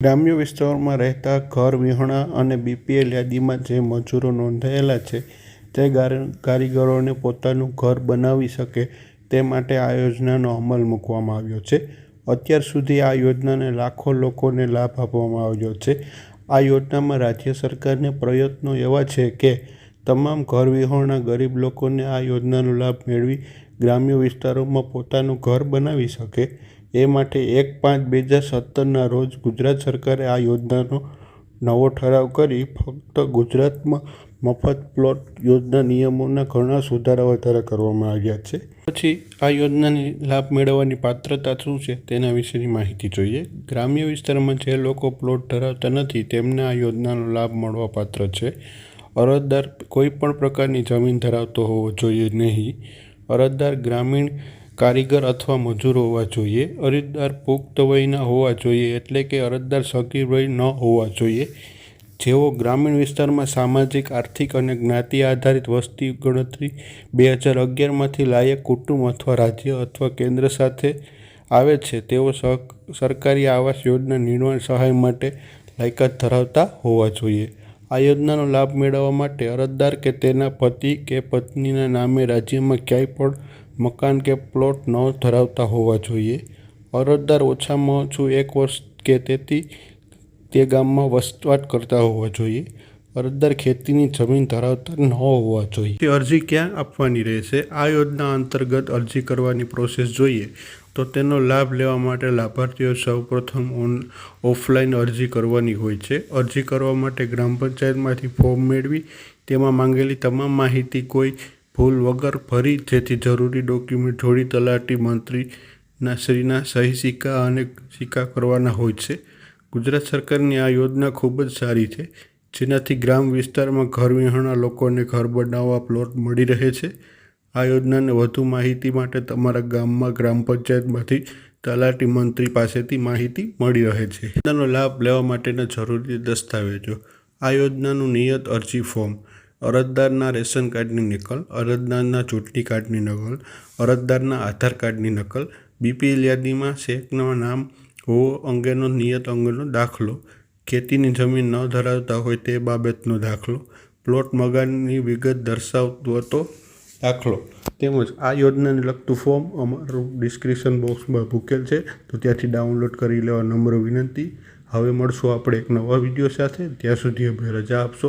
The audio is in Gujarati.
ગ્રામ્ય વિસ્તારોમાં રહેતા ઘર વિહોણા અને બીપીએલ યાદીમાં જે મજૂરો નોંધાયેલા છે તે કારીગરોને પોતાનું ઘર બનાવી શકે તે માટે આ યોજનાનો અમલ મૂકવામાં આવ્યો છે. અત્યાર સુધી આ યોજનાને લાખો લોકોને લાભ આપવામાં આવ્યો છે. આ યોજનામાં રાજ્ય સરકારના પ્રયત્નો એવા છે કે તમામ ઘર વિહોણા ગરીબ લોકોને આ યોજનાનો લાભ મેળવી ગ્રામ્ય વિસ્તારોમાં પોતાનું ઘર બનાવી શકે. એ માટે 1/5/2017ના રોજ ગુજરાત સરકારે આ યોજનાનો નવો ઠરાવ કરી ફક્ત ગુજરાતમાં મફત પ્લોટ યોજના નિયમોના ઘણા સુધારા વધારા કરવામાં આવ્યા છે. પછી આ યોજનાની લાભ મેળવવાની પાત્રતા શું છે તેના વિશેની માહિતી જોઈએ. ગ્રામ્ય વિસ્તારમાં જે લોકો પ્લોટ ધરાવતા નથી તેમને આ યોજનાનો લાભ મળવાપાત્ર છે. અરજદાર કોઈ પણ પ્રકારની જમીન ધરાવતો હોવો જોઈએ નહીં. અરજદાર ગ્રામીણ કારીગર અથવા મજૂર હોવા જોઈએ. અરજદાર પુખ્ત વયના હોવા જોઈએ એટલે કે અરજદાર સગીર વય ન હોવા જોઈએ. જેઓ ગ્રામીણ વિસ્તારમાં સામાજિક, આર્થિક અને જ્ઞાતિ આધારિત વસ્તી ગણતરી 2011માંથી લાયક કુટુંબ અથવા રાજ્ય અથવા કેન્દ્ર સાથે આવે છે તેઓ સરકારી આવાસ યોજના નિર્માણ સહાય માટે લાયકાત ધરાવતા હોવા જોઈએ. આ યોજનાનો લાભ મેળવવા માટે અરજદાર કે તેના પતિ કે પત્નીના નામે રાજ્યમાં ક્યાંય પણ મકાન કે પ્લોટ ન ધરાવતા હોવા જોઈએ. અરજદાર ઓછામાં ઓછું 1 વર્ષ કે તેથી તે ગામમાં વસવાટ કરતા હોવા જોઈએ. અરજદાર ખેતીની જમીન ધરાવતા ન હોવા જોઈએ. અરજી ક્યાં આપવાની રહેશે? આ યોજના અંતર્ગત અરજી કરવાની પ્રોસેસ જોઈએ તો તેનો લાભ લેવા માટે લાભાર્થીઓ સૌપ્રથમ ઓફલાઈન અરજી કરવાની હોય છે. અરજી કરવા માટે ગ્રામ પંચાયતમાંથી ફોર્મ મેળવી તેમાં માંગેલી તમામ માહિતી કોઈ ભૂલ વગર ભરી જેથી જરૂરી ડોક્યુમેન્ટ જોડી તલાટી મંત્રીશ્રીના સહી સિક્કા અને સિક્કા કરવાના હોય છે. ગુજરાત સરકારની આ યોજના ખૂબ જ સારી છે જેનાથી ગ્રામ વિસ્તારમાં ઘર વિહોણા લોકોને ઘર બનાવવા પ્લોટ મળી રહે છે. આ યોજનાને વધુ માહિતી માટે તમારા ગામમાં ગ્રામ પંચાયતમાંથી તલાટી મંત્રી પાસેથી માહિતી મળી રહે છે. યોજનાનો લાભ લેવા માટેના જરૂરી દસ્તાવેજો. આ યોજનાનું નિયત અરજી ફોર્મ, અરજદારના રેશન કાર્ડની નકલ, અરજદારના ચૂંટણી કાર્ડની નકલ, અરજદારના આધાર કાર્ડની નકલ, બીપીએલ યાદીમાં શેકના નામ હોવો અંગેનો નિયત અંગનો દાખલો, ખેતીની જમીન ન ધરાવતા હોય તે બાબતનો દાખલો, પ્લોટ મકાનની વિગત દર્શાવતો દાખલો તેમજ આ યોજનાને લગતું ફોર્મ અમારું ડિસ્ક્રિપ્શન બોક્સમાં મૂકેલ છે તો ત્યાંથી ડાઉનલોડ કરી લેવા નમ્ર વિનંતી. હવે મળશું આપણે એક નવા વિડીયો સાથે. ત્યાં સુધી અમે રજા આપશો.